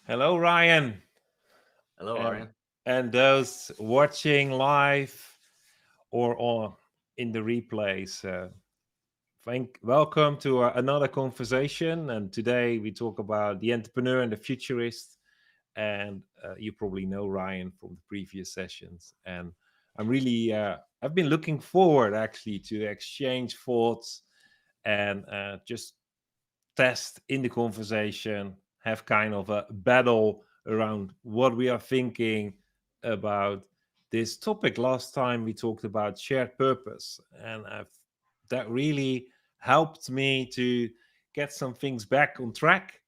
Hello, Ryan, Hello, and Arian. those watching live or in the replays. Welcome to another conversation. And today we talk about the entrepreneur and the futurist. And you probably know Ryan from the previous sessions. And I've been looking forward actually to exchange thoughts and just test in the conversation, have kind of a battle around what we are thinking about this topic. Last time we talked about shared purpose, and that really helped me to get some things back on track.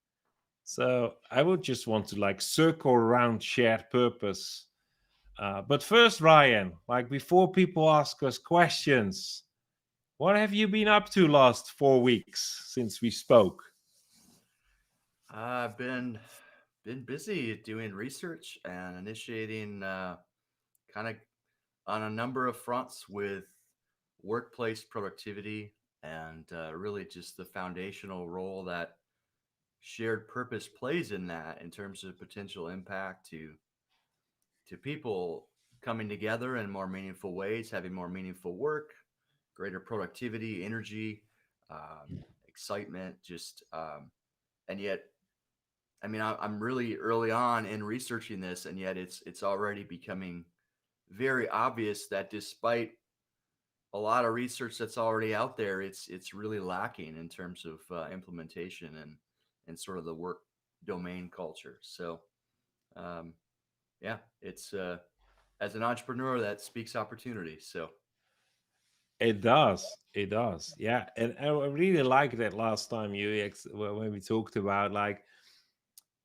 So I would just want to like circle around shared purpose. But first, Ryan, like before people ask us questions, what have you been up to last 4 weeks since we spoke? I've been busy doing research and initiating kind of on a number of fronts with workplace productivity and really just the foundational role that shared purpose plays in that in terms of potential impact to people coming together in more meaningful ways, having more meaningful work, greater productivity, energy, excitement, and yet I'm really early on in researching this, and yet it's already becoming very obvious that despite a lot of research that's already out there, it's really lacking in terms of implementation and sort of the work domain culture. So, um, yeah, it's as an entrepreneur that speaks opportunity. So, It does. It does. Yeah. And I really liked that last time when we talked about like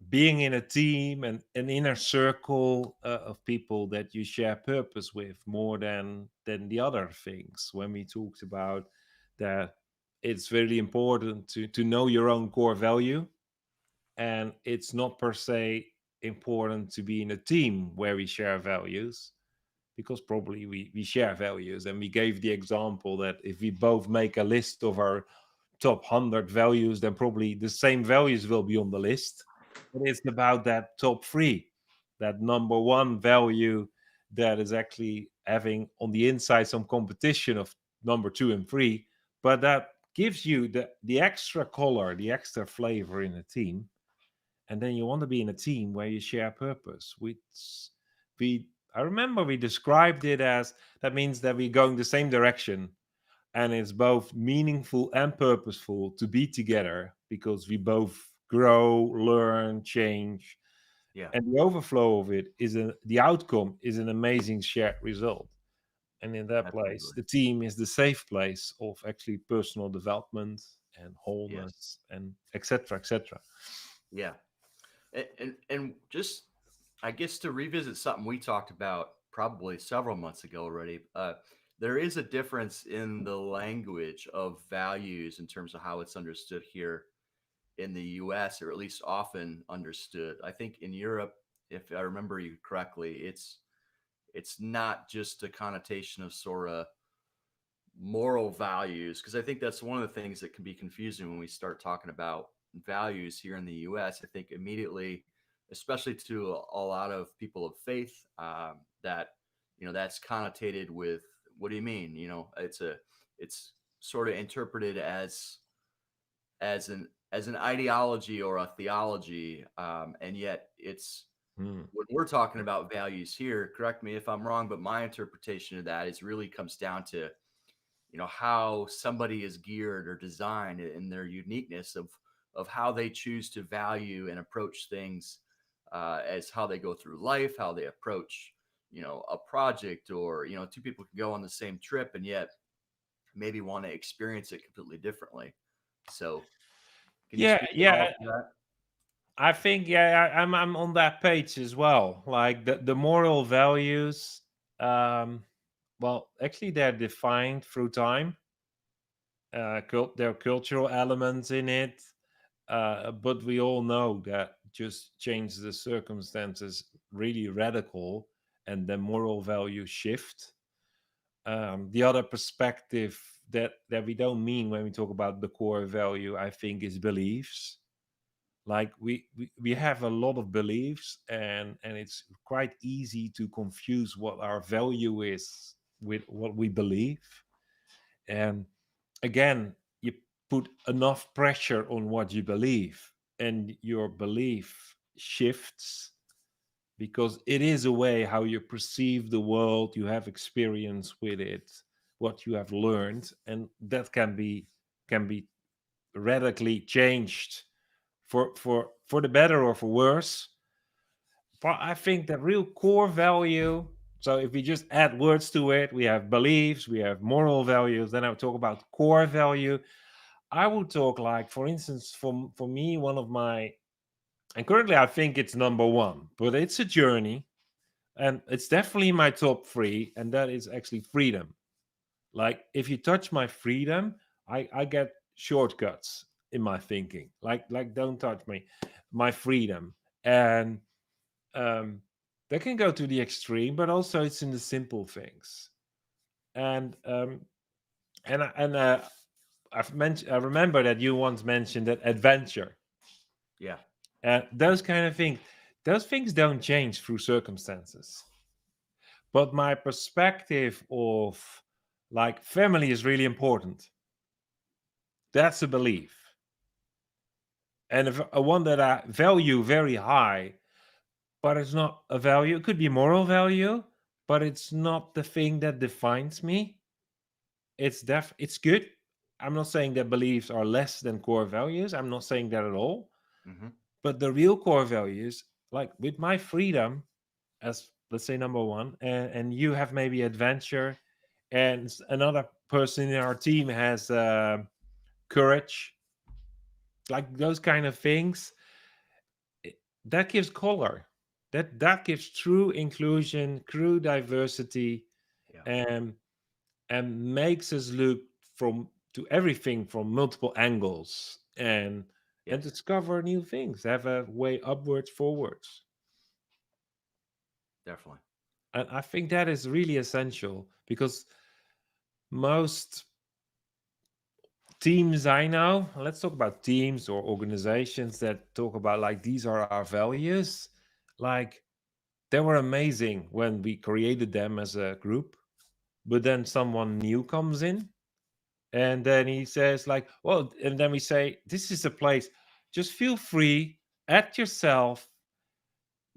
being in a team and an inner circle of people that you share purpose with more than the other things. When we talked about that, it's really important to know your own core value, and it's not per se important to be in a team where we share values, because probably we share values. And we gave the example that if we both make a list of our top 100 values, then probably the same values will be on the list. But it's about that top three, that number one value that is actually having on the inside some competition of number two and three, but that gives you the extra color, the extra flavor in a team. And then you want to be in a team where you share purpose, which we I remember we described it as that means that we're going the same direction, and it's both meaningful and purposeful to be together because we both grow, learn, change, yeah, and the overflow of it the outcome is an amazing shared result. And in that place, absolutely. the team is the safe place of actually personal development and Yes. wholeness and etc. etc. Yeah. And just I guess to revisit something we talked about probably several months ago already, there is a difference in the language of values in terms of how it's understood here in the US, or at least often understood. I think in Europe, if I remember you correctly, it's not just a connotation of sort of moral values, because I think that's one of the things that can be confusing when we start talking about values here in the US. I think immediately, especially to a lot of people of faith, that that's connotated with, what do you mean? It's sort of interpreted as an ideology or a theology, and yet it's Hmm. when we're talking about values here. Correct me if I'm wrong, but my interpretation of that is really comes down to how somebody is geared or designed in their uniqueness of how they choose to value and approach things, as how they go through life, how they approach a project, or two people can go on the same trip and yet maybe want to experience it completely differently. So can you Yeah, speak at all yeah. to that? I think I'm on that page as well. Like the moral values, um, well, actually they're defined through time. There are cultural elements in it, but we all know that just change the circumstances really radical, and the moral values shift. The other perspective that we don't mean when we talk about the core value, I think, is beliefs. Like we have a lot of beliefs, and it's quite easy to confuse what our value is with what we believe. And again, you put enough pressure on what you believe, and your belief shifts, because it is a way how you perceive the world, you have experience with it, what you have learned, and that can be radically changed for the better or for worse. But I think the real core value, so if we just add words to it, we have beliefs, we have moral values, then I would talk about core value. I would talk, like, for instance, for me, one of my, and currently I think it's number one, but it's a journey, and it's definitely my top three, and that is actually freedom. Like, if you touch my freedom, I get shortcuts in my thinking. Like, don't touch me, my freedom. And um, they can go to the extreme, but also it's in the simple things. And I remember that you once mentioned that adventure, Yeah. those kind of things. Those things don't change through circumstances. But my perspective of, like, family is really important. That's a belief, and a one that I value very high. But it's not a value. It could be moral value, but it's not the thing that defines me. It's good. I'm not saying that beliefs are less than core values. I'm not saying that at all. Mm-hmm. But the real core values, like with my freedom, as let's say number one, and you have maybe adventure, and another person in our team has courage, like those kind of things. That gives color. That gives true inclusion, true diversity, Yeah. and makes us look from to everything from multiple angles, and Yes. discover new things, have a way upwards, forwards. Definitely. And I think that is really essential, because most teams I know, let's talk about teams or organizations that talk about, like, these are our values. Like, they were amazing when we created them as a group, but then someone new comes in, and then he says, like, well, and then we say, this is a place, just feel free, act yourself,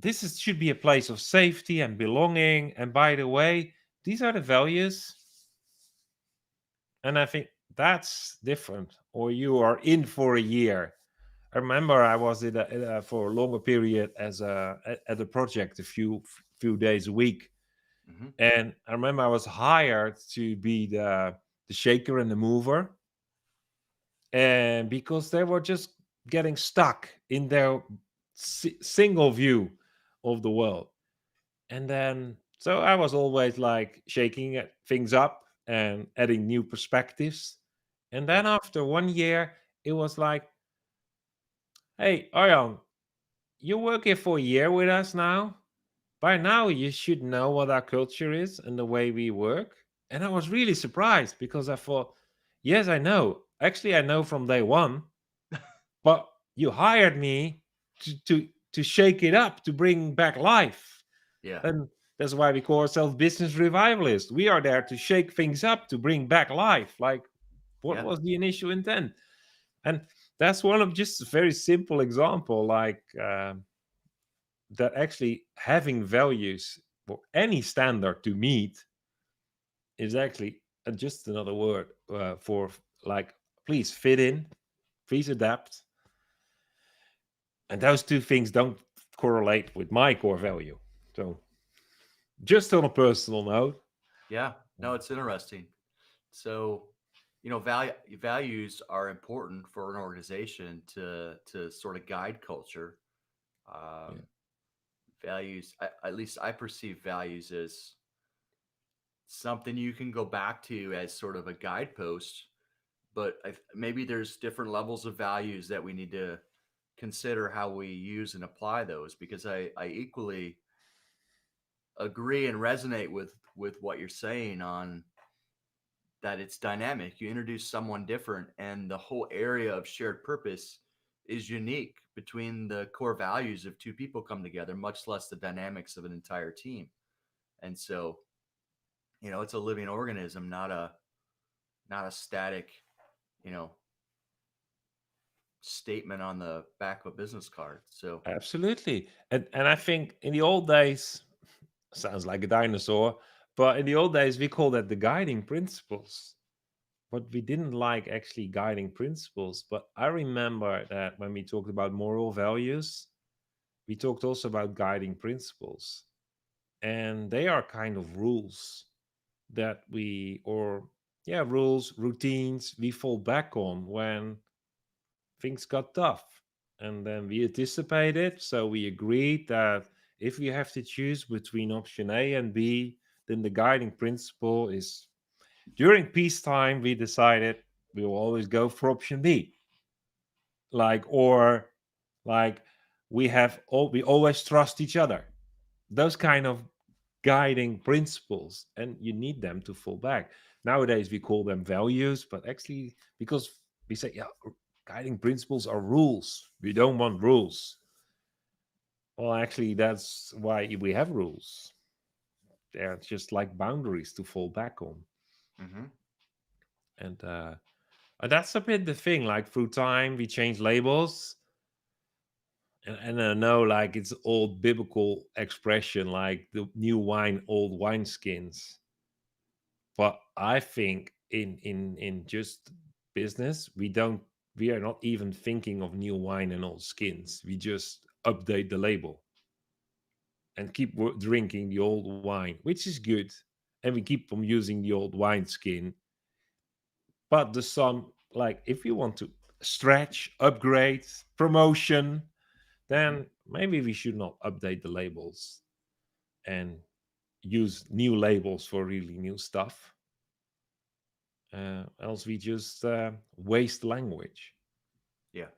should be a place of safety and belonging, and by the way, these are the values. And I think that's different. Or you are in for a year. I remember I was for a longer period as at a project, a few days a week. Mm-hmm. And I remember I was hired to be the shaker and the mover, and because they were just getting stuck in their single view of the world. And then, so I was always like shaking things up and adding new perspectives. And Yeah. then after 1 year, it was like, hey, Arjan, you work here for a year with us now. By now, you should know what our culture is and the way we work. And I was really surprised, because I thought, yes, I know. Actually, I know from day one, but you hired me to shake it up, to bring back life. Yeah. And that's why we call ourselves business revivalists. We are there to shake things up, to bring back life. Like, what Yeah. was the initial intent? And that's one of just a very simple example, like, that actually having values for any standard to meet is actually just another word for, like, please fit in, please adapt. And those two things don't correlate with my core value. So, just on a personal note. Yeah. No, it's interesting. So, values are important for an organization to sort of guide culture. Yeah. Um, Values, at least I perceive values as something you can go back to as sort of a guidepost. But maybe there's different levels of values that we need to consider how we use and apply those, because I equally agree and resonate with what you're saying on that. It's dynamic. You introduce someone different, and the whole area of shared purpose is unique between the core values of two people come together, much less the dynamics of an entire team. And so, it's a living organism, not a static, you know, statement on the back of a business card. So, Absolutely. And I think in the old days, sounds like a dinosaur, but in the old days we call that the guiding principles. But we didn't like actually guiding principles. But I remember that when we talked about moral values, we talked also about guiding principles. And they are kind of rules that we, or yeah, rules, routines we fall back on when things got tough. And then we anticipated, so we agreed that if we have to choose between option A and B, then the guiding principle is during peacetime, we decided we will always go for option B. Or like we always trust each other. Those kind of guiding principles, and you need them to fall back. Nowadays we call them values, but actually because we say, yeah, guiding principles are rules, we don't want rules. Well, actually that's why we have rules. They're just like boundaries to fall back on. mhm, And that's a bit the thing, like through time we change labels. And I know, like, it's old biblical expression, like the new wine old wineskins. But I think in just business, we are not even thinking of new wine and old skins. We just update the label and keep drinking the old wine, which is good, and we keep on using the old wineskin. But the some, like, if you want to stretch, upgrade, promotion, mhm. then maybe we should not update the labels and use new labels for really new stuff. Else we just waste language. Yeah.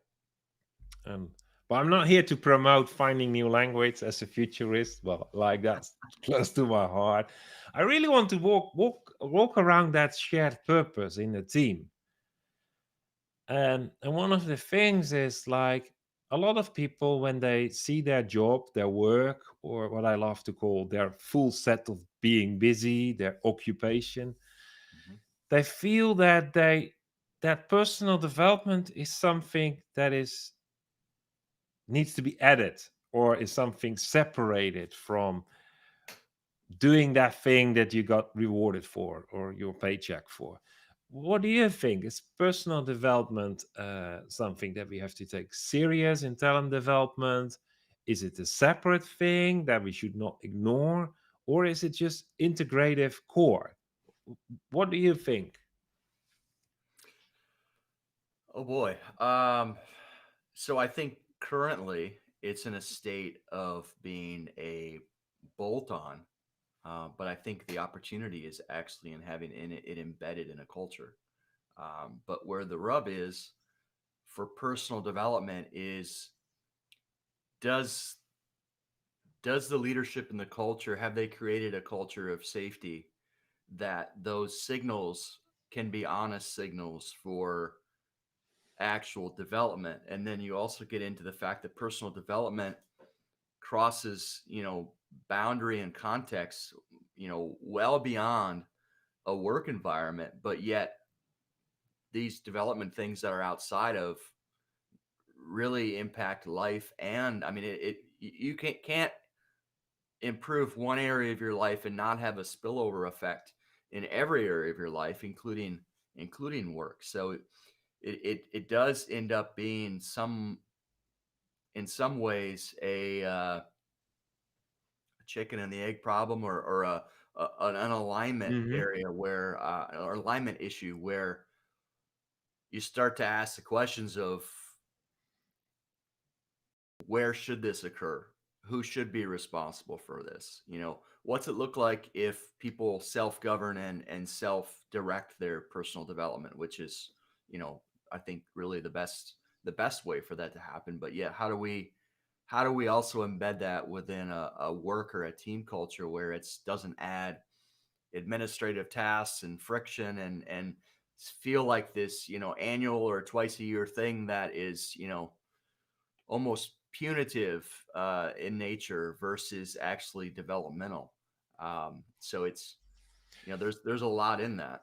Um, but I'm not here to promote finding new language as a futurist. Well, like, that's close to my heart. I really want to walk around that shared purpose in the team. And one of the things is, like, a lot of people when they see their job, their work, or what I love to call their full set of being busy, their occupation, Mhm. they feel that that personal development is something that is needs to be added, or is something separated from doing that thing that you got rewarded for or your paycheck for. What do you think? Is personal development something that we have to take serious in talent development? Is it a separate thing that we should not ignore? Or is it just integrative core? What do you think? Oh boy. So I think currently it's in a state of being a bolt on, but I think the opportunity is actually in having it embedded in a culture. But where the rub is for personal development is, does does the leadership and the culture, have they created a culture of safety that those signals can be honest signals for actual development? And then you also get into the fact that personal development crosses, boundary and context, well beyond a work environment, but yet these development things that are outside of really impact life. And I mean, you can't improve one area of your life and not have a spillover effect in every area of your life, including work. So it does end up being in some ways a chicken and the egg problem, or an alignment Hmm. area where or alignment issue where you start to ask the questions of, where should this occur? Who should be responsible for this? What's it look like if people self-govern and self-direct their personal development, which is, I think really the best way for that to happen. But yeah, how do we also embed that within a work or a team culture where it doesn't add administrative tasks and friction and feel like this, annual or twice a year thing that is, almost punitive in nature versus actually developmental. So it's, there's a lot in that.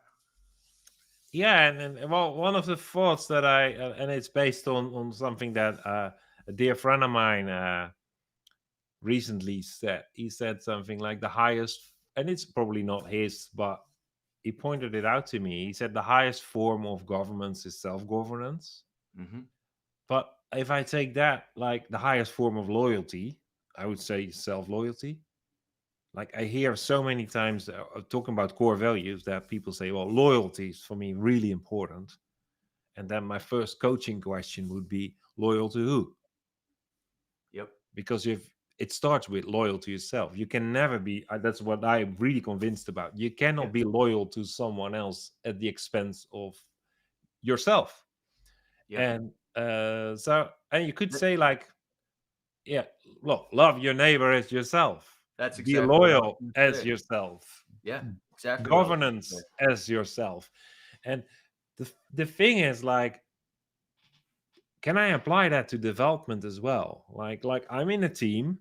Yeah, and well, one of the thoughts that I and it's based on something that a dear friend of mine recently said. He said something like the highest, and it's probably not his, but he pointed it out to me. He said the highest form of governance is self-governance. Hmm. But if I take that like the highest form of loyalty, I would say self-loyalty. Like I hear so many times talking about core values that people say, well, loyalty is for me really important. And then my first coaching question would be loyal to who? Yep. Because if it starts with loyal to yourself, you can never be. That's what I'm really convinced about. You Yeah. cannot be loyal to someone else at the expense of yourself. Yep. And and you could Th- say like, yeah, look, love your neighbor as yourself. That's Be exactly what I was loyal going to as say. yourself. Yeah, exactly what I was going to say. Governance as yourself. And the thing is like, can I apply that to development as well? Like I'm in a team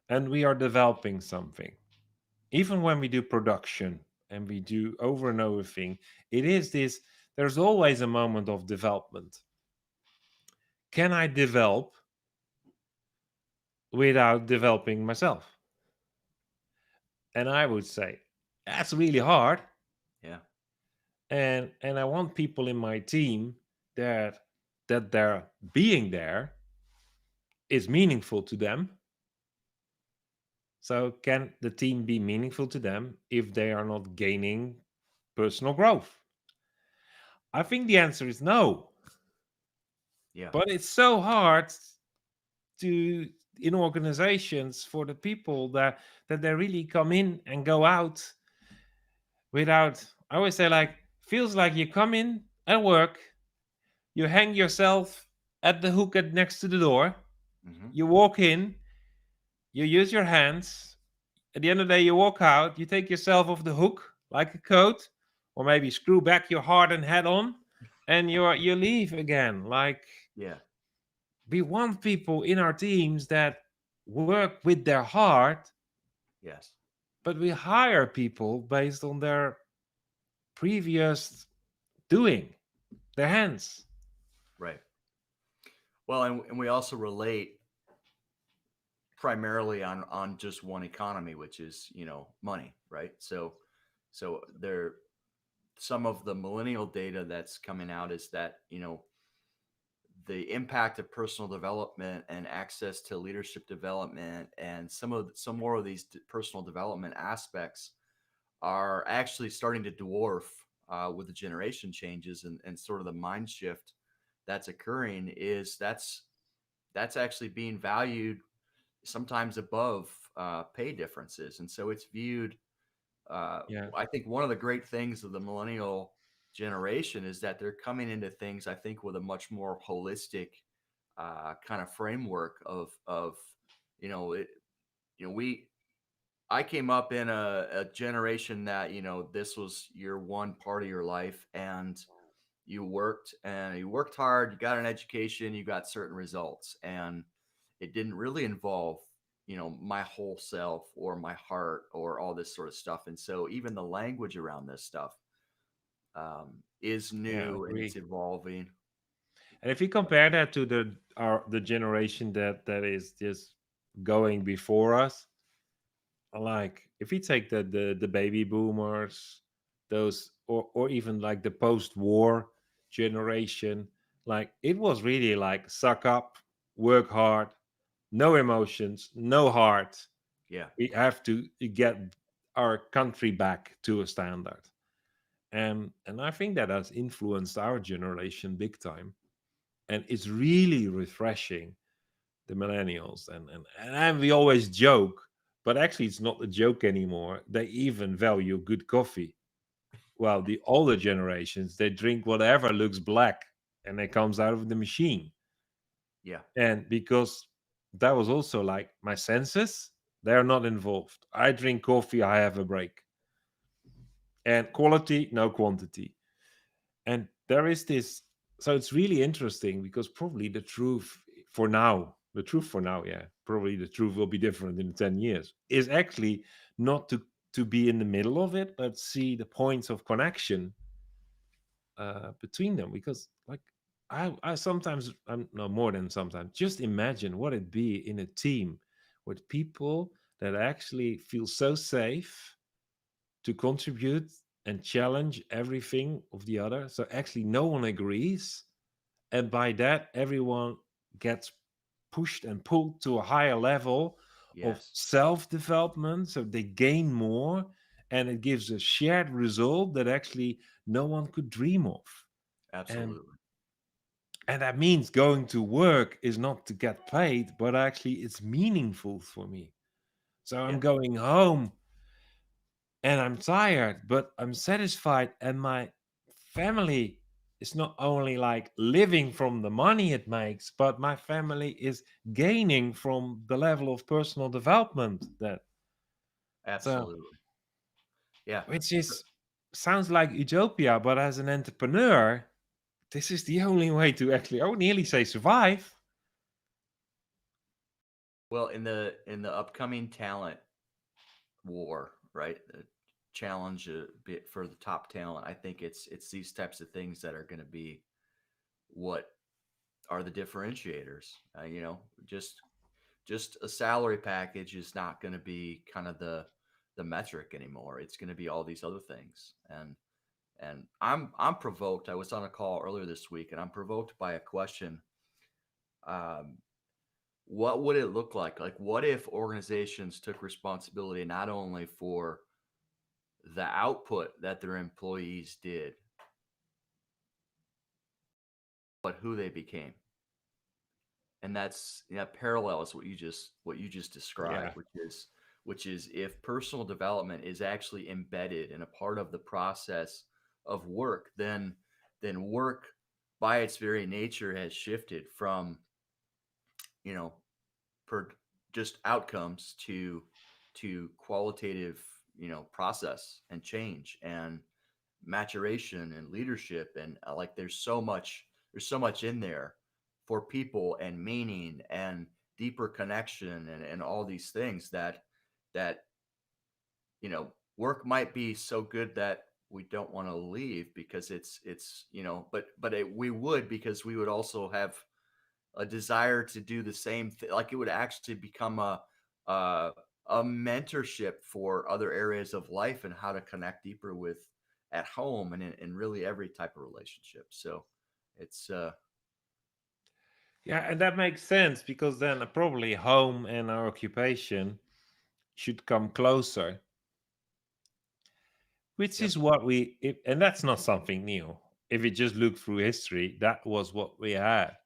and we are developing something. Even when we do production and we do over and over thing, it is this. There's always a moment of development. Can I develop without developing myself? And I would say that's really hard. Yeah. And I want people in my team that their being there is meaningful to them. So can the team be meaningful to them if they are not gaining personal growth? I think the answer is no. Yeah. But it's so hard to in organizations for the people that they really come in and go out without. I always say like feels like you come in at work, you hang yourself at the hook at next to the door, Hmm. you walk in, you use your hands. At the end of the day, you walk out, you take yourself off the hook like a coat, or maybe screw back your hardened hat on, and you leave again. Like Yeah. we want people in our teams that work with their heart, Yes. but we hire people based on their previous doing, their hands. Right. Well, and we also relate primarily on just one economy, which is, money, right? So there, some of the millennial data that's coming out is that, the impact of personal development and access to leadership development and some more of these personal development aspects are actually starting to dwarf with the generation changes and sort of the mind shift that's occurring. Is that's actually being valued sometimes above pay differences, and so it's viewed. uh, Yeah, I think one of the great things of the millennial generation is that they're coming into things, I think, with a much more holistic kind of framework of it, we I came up in a generation that, this was your one part of your life, and you worked hard, you got an education, you got certain results, and it didn't really involve, my whole self or my heart or all this sort of stuff. And so even the language around this stuff is yeah, I new and it's agree. evolving. And if you compare that to the generation that is just going before us, like if you take the baby boomers, those or even like the post-war generation, like it was really like suck up, work hard, no emotions, no heart. Yeah. We have to get our country back to a standard. And I think that has influenced our generation big time. And it's really refreshing, the millennials. And we always joke, but actually it's not a joke anymore. They even value good coffee. Well, the older generations, they drink whatever looks black and it comes out of the machine. Yeah. And because that was also like my senses, they're not involved. I drink coffee, I have a break. And quality, no quantity. And there is this, so it's really interesting because probably the truth for now, the truth for now, yeah, probably the truth will be different in 10 years, is actually not to be in the middle of it, but see the points of connection between them. Because like I sometimes, I'm no more than sometimes, just imagine what it'd be in a team with people that actually feel so safe to contribute and challenge everything of the other. So actually no one agrees, and by that everyone gets pushed and pulled to a higher level of Yes, self development, so they gain more, and it gives a shared result that actually no one could dream of. and absolutely. and that means going to work is not to get paid, but actually it's meaningful for me. So I'm Yeah, going home and I'm tired, but I'm satisfied, and my family is not only like living from the money it makes, but my family is gaining from the level of personal development that. So, absolutely. Yeah. which So, is sounds like utopia, but as an entrepreneur, this is the only way to actually, I would nearly say, survive. well, in the upcoming talent war, right? The challenge a bit for the top talent. I think it's these types of things that are going to be what are the differentiators. You know, just a salary package is not going to be kind of the metric anymore. It's going to be all these other things. And I'm provoked. I was on a call earlier this week, and I'm provoked by a question. Um, what would it look like? Like, what if organizations took responsibility not only for the output that their employees did, but who they became? And that's, yeah, parallels what you just described, Yeah. which is if personal development is actually embedded in a part of the process of work, then work by its very nature has shifted from, you know, per just outcomes to qualitative, you know, process and change and maturation and leadership. And like there's so much in there for people and meaning and deeper connection and all these things that you know, work might be so good that we don't want to leave because it's you know, we would, because we would also have a desire to do the same thing. Like it would actually become a a mentorship for other areas of life and how to connect deeper with at home and in really every type of relationship. So it's Yeah, and that makes sense, because then probably home and our occupation should come closer, which yep, is what we, if, and that's not something new. If you just look through history, that was what we had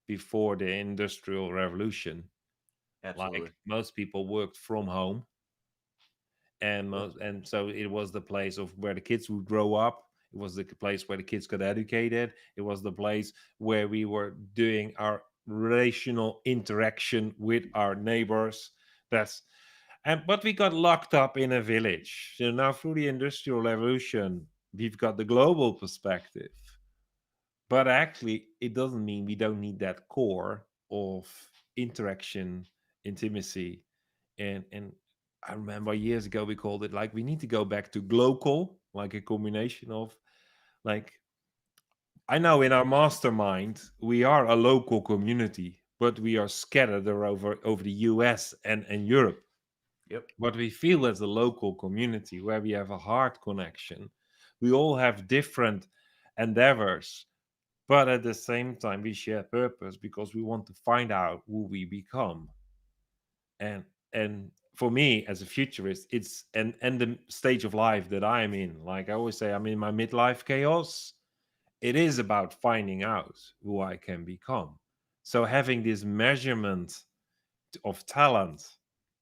before the Industrial Revolution. absolutely. Like most people worked from home, and Yep, so it was the place of where the kids would grow up. It was the place where the kids got educated. It was the place where we were doing our relational interaction with our neighbors. That's and But we got locked up in a village. So now through the Industrial Revolution, we've got the global perspective. But actually, it doesn't mean we don't need that core of interaction, intimacy, and I remember years ago we called it like we need to go back to glocal, like a combination of like, I know in our mastermind we are a local community, but we are scattered over the US and Europe. yep, But we feel as a local community where we have a heart connection. We all have different endeavors, but at the same time we share purpose because we want to find out who we become. And and for me as a futurist, it's and the stage of life that I'm in, like I always say, I'm in my midlife chaos. It is about finding out who I can become. So having this measurement of talent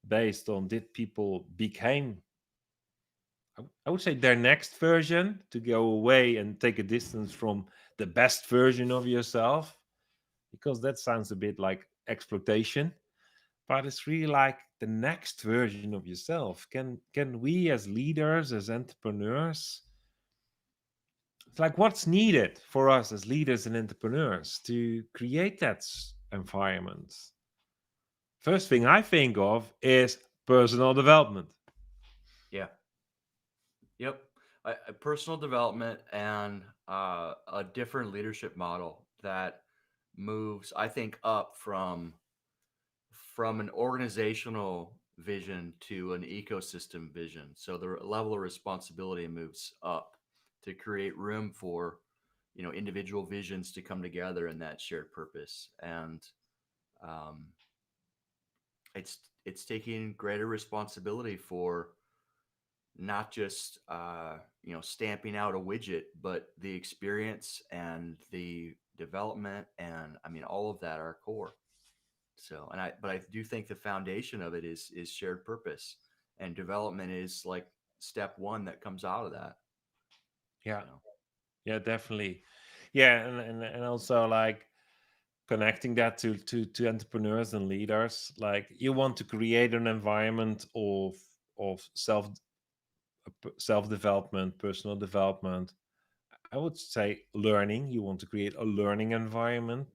based on did people became, I would say, their next version, to go away and take a distance from the best version of yourself, because that sounds a bit like exploitation. But it's really like the next version of yourself. Can we as leaders, as entrepreneurs, it's like what's needed for us as leaders and entrepreneurs to create that environments? First thing I think of is personal development. Yeah. Yep. Personal development and a different leadership model that moves, I think, up from an organizational vision to an ecosystem vision. So the level of responsibility moves up to create room for, individual visions to come together in that shared purpose. And um, it's taking greater responsibility for not just stamping out a widget, but the experience and the development, and I mean all of that are core. So, but I do think the foundation of it is shared purpose, and development is like step one that comes out of that. Yeah, You know, yeah, definitely. Yeah, and also like connecting that to entrepreneurs and leaders. Like you want to create an environment of self development, personal development. I would say learning. You want to create a learning environment.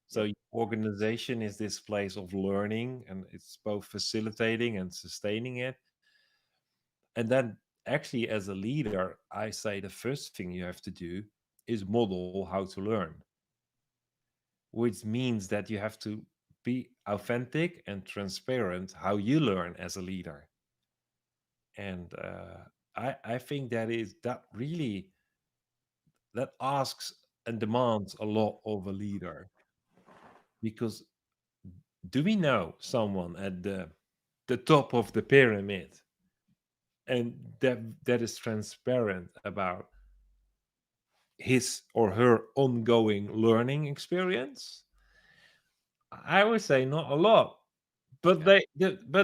So yep, your organization is this place of learning, and it's both facilitating and sustaining it. And then, actually, as a leader, I say the first thing you have to do is model how to learn, which means that you have to be authentic and transparent how you learn as a leader. And I think that really that asks and demands a lot of a leader, because do we know someone at the top of the pyramid and that is transparent about his or her ongoing learning experience? I would say not a lot, but yeah,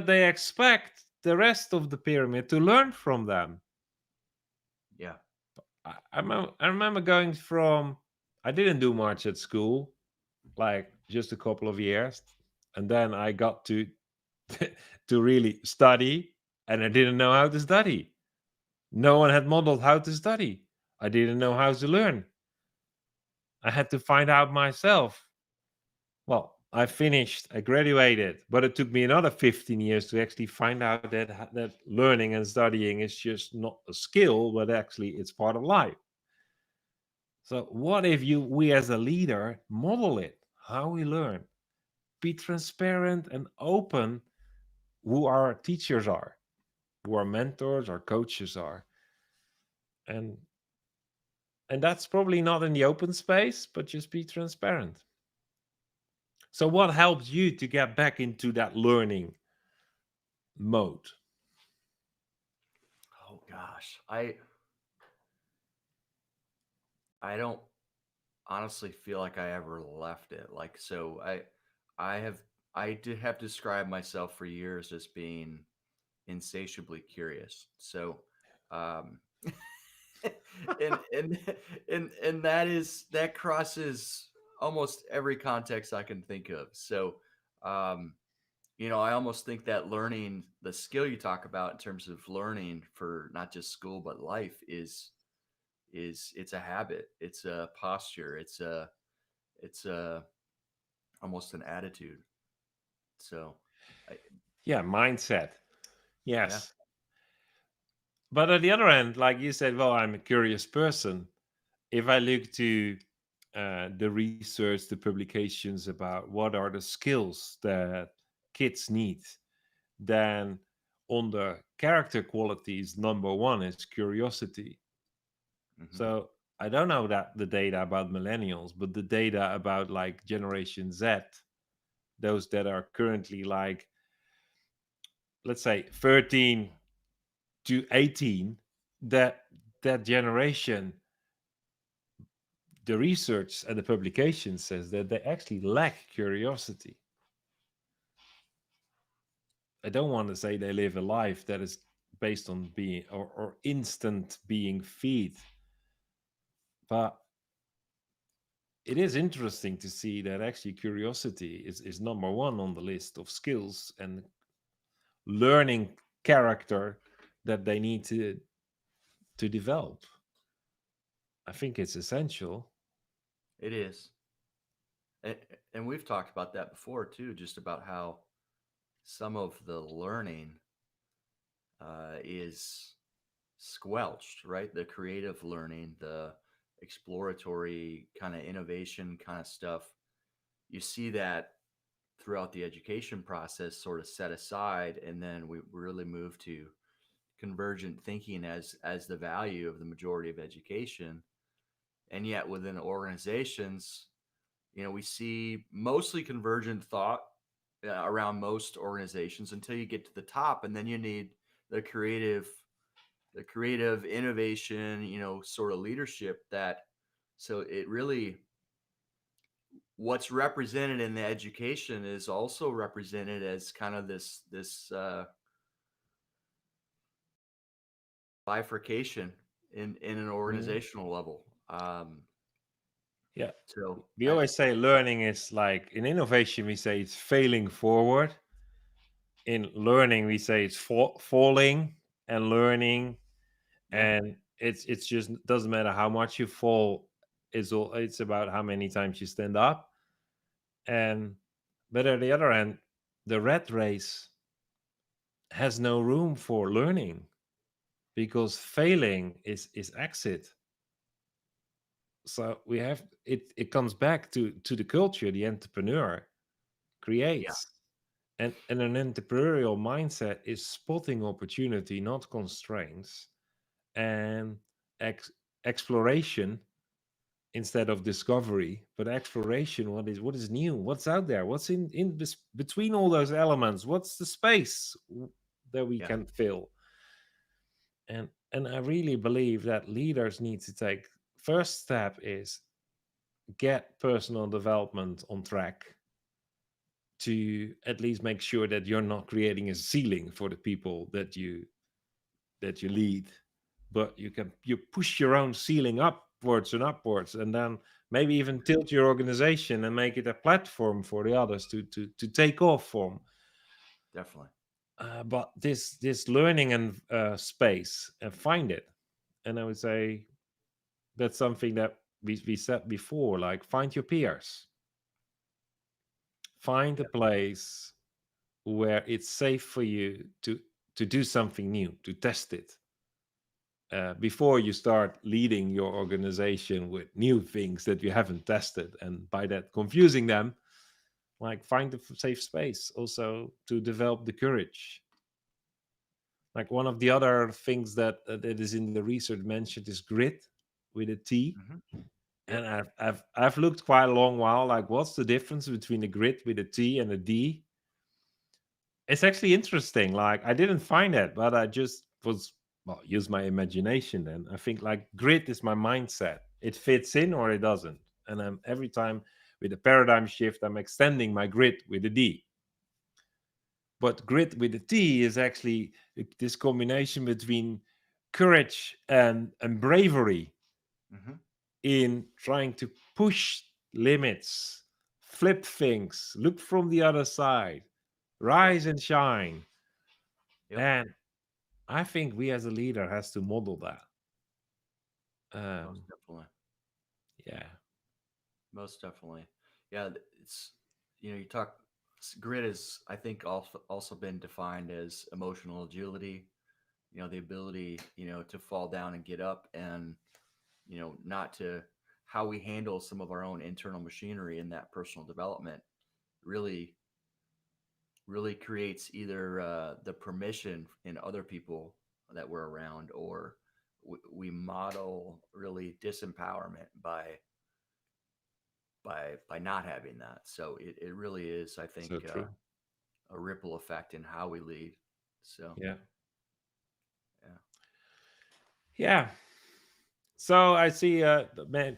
they expect the rest of the pyramid to learn from them. yeah, I remember going from, I didn't do much at school, like just a couple of years, and then I got to to really study, and I didn't know how to study. No one had modeled how to study. I didn't know how to learn. I had to find out myself. Well, I finished, I graduated, but it took me another 15 years to actually find out that learning and studying is just not a skill, but actually it's part of life. So what if we as a leader model it, how we learn, be transparent and open who our teachers are, who our mentors, our coaches are. And that's probably not in the open space, but just be transparent. So what helps you to get back into that learning mode? oh gosh, I don't honestly feel like I ever left it. Like, so I have, I did have described myself for years as being insatiably curious. So, um, and and that crosses almost every context I can think of. So, um, I almost think that learning the skill you talk about in terms of learning for not just school but life is it's a habit, it's a posture, it's a almost an attitude. So, I, Yeah, mindset. yeah, Yes. But at the other end, like you said, well, I'm a curious person. If I look to the research, the publications about what are the skills that kids need, then on the character qualities, number one is curiosity. hmm, So I don't know that the data about millennials, but the data about like Generation Z, those that are currently like, let's say 13 to 18, that generation, the research and the publication says that they actually lack curiosity. I don't want to say they live a life that is based on being or instant being feed, but it is interesting to see that actually curiosity is number one on the list of skills and learning character that they need to develop. I think it's essential. it is. and, and we've talked about that before too, just about how some of the learning is squelched, right? The creative learning, the exploratory kind of innovation kind of stuff. You see that throughout the education process sort of set aside, and then we really move to convergent thinking as the value of the majority of education. And yet within organizations, we see mostly convergent thought around most organizations until you get to the top, and then you need the creative the creative innovation, sort of leadership that, so it really, what's represented in the education is also represented as kind of this bifurcation in an Mhm. organizational level. Yeah. So We always say learning is like in innovation, we say it's failing forward. In learning, we say it's falling and learning. yeah, And it's just doesn't matter how much you fall. It's about how many times you stand up. And but at the other end, the rat race has no room for learning because failing is exit. So we have it comes back to the culture the entrepreneur yeah, creates. And an entrepreneurial mindset is spotting opportunity, not constraints, and exploration instead of discovery, but exploration. What is new? What's out there? What's in between all those elements? What's the space that we yeah, can fill? And I really believe that leaders need to take first step is get personal development on track to at least make sure that you're not creating a ceiling for the people that you lead, but you push your own ceiling upwards and upwards, and then maybe even tilt your organization and make it a platform for the others to take off from. definitely. But this learning and space and find it. And I would say that's something that we said before, like find your peers, find a Yeah. place where it's safe for you to do something new, to test it, before you start leading your organization with new things that you haven't tested, and by that confusing them. Like find a safe space also to develop the courage. Like one of the other things that is in the research mentioned is grit with a T. Hmm. And Yep. I've looked quite a long while, like what's the difference between a grit with a T and a D. It's actually interesting. Like I didn't find that, but I just was, well, use my imagination. Then I think like grit is my mindset. It fits in or it doesn't. And I'm every time with a paradigm shift, I'm extending my grit with a D. But grit with a T is actually this combination between courage and bravery Hmm. in trying to push limits, flip things, look from the other side, Yep. rise and shine. Yep. And I think we as a leader has to model that. Most Um, definitely. yeah, Most definitely. Yeah. It's, you talk, grit is, I think, also been defined as emotional agility, the ability, to fall down and get up, and, not to, how we handle some of our own internal machinery in that personal development really, really creates either the permission in other people that we're around, or we model really disempowerment by not having that. So it really is, I so think, true. a ripple effect in how we lead. So Yeah. yeah. Yeah. So I see man,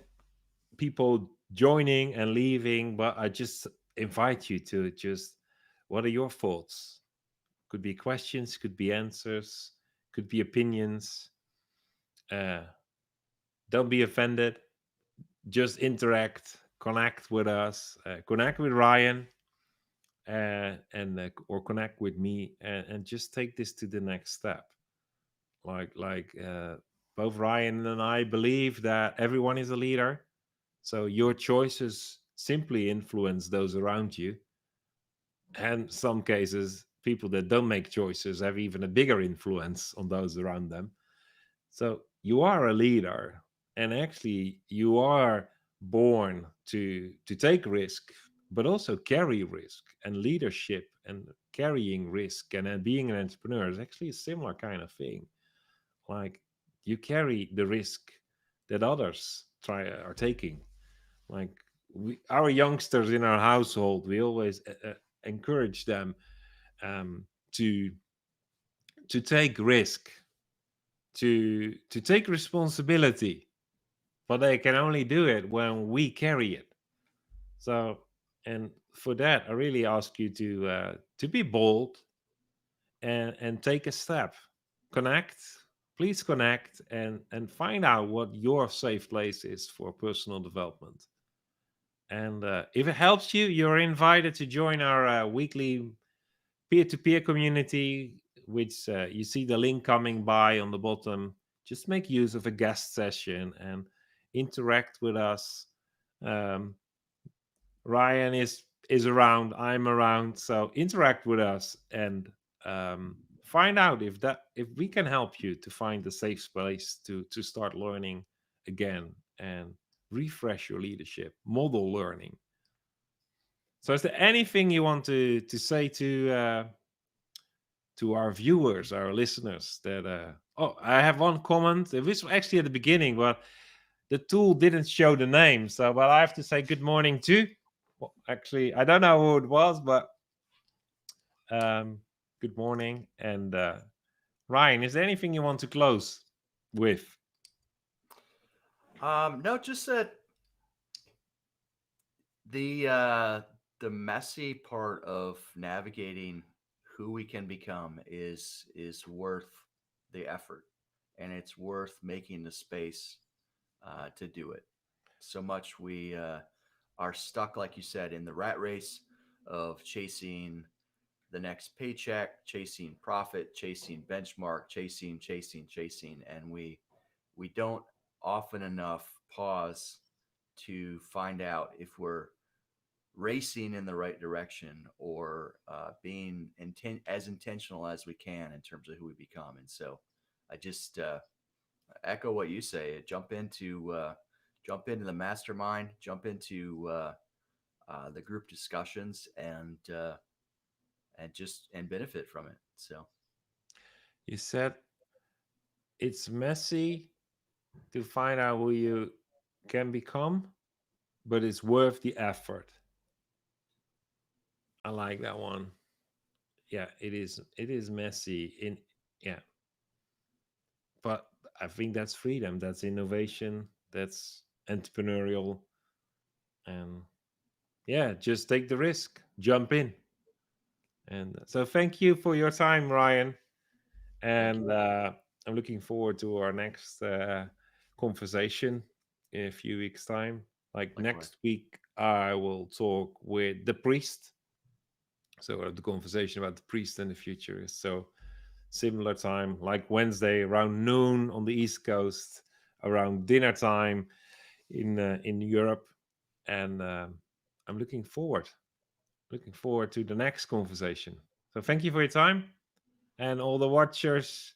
people joining and leaving, but I just invite you to just, what are your thoughts? Could be questions, could be answers, could be opinions. Uh, don't be offended. Just interact, connect with us, connect with Ryan, and or connect with me, and just take this to the next step. Like both Ryan and I believe that everyone is a leader, so your choices simply influence those around you. And some cases, people that don't make choices have even a bigger influence on those around them. So you are a leader, and actually you are born to take risk, but also carry risk. And leadership and carrying risk and then being an entrepreneur is actually a similar kind of thing. Like, you carry the risk that others try are taking. Like, our youngsters in our household, we always encourage them um, to take risk, to take responsibility, but they can only do it when we carry it. So, and for that, I really ask you to be bold and take a step. Connect, please connect, and find out what your safe place is for personal development. And if it helps you, you're invited to join our weekly peer-to-peer community, which you see the link coming by on the bottom. Just make use of a guest session and interact with us. um, Ryan is around, I'm around, so interact with us and find out if we can help you to find a safe space to start learning again and refresh your leadership, model learning. So is there anything you want to say to our viewers, our listeners? That oh, I have one comment. It was actually at the beginning, but the tool didn't show the name. So, but I have to say good morning to. Well, actually, I don't know who it was, but um, good morning. And Ryan, is there anything you want to close with? No, just that the uh, the messy part of navigating who we can become is worth the effort, and it's worth making the space to do it. So much we are stuck, like you said, in the rat race of chasing the next paycheck, chasing profit, chasing benchmark, chasing, and we don't often enough pause to find out if we're racing in the right direction or being as intentional as we can in terms of who we become. And so I just echo what you say. Jump into the mastermind, jump into the group discussions, and just and benefit from it. So You said it's messy to find out who you can become, but it's worth the effort. I like that one. Yeah, it is. It is messy. In yeah, but I think that's freedom. That's innovation. That's entrepreneurial. And yeah, just take the risk. Jump in. And so, thank you for your time, Ryan. thank And you. I'm looking forward to our next conversation in a few weeks' time. Like Likewise. next week, I will talk with the priest. So the conversation about the priest and the futurist. So similar time, like Wednesday around noon on the East Coast, around dinner time in Europe, and I'm looking forward to the next conversation. So thank you for your time, and all the watchers,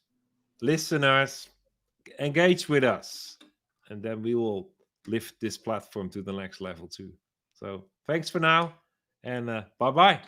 listeners, engage with us, and then we will lift this platform to the next level too. So thanks for now, and bye bye.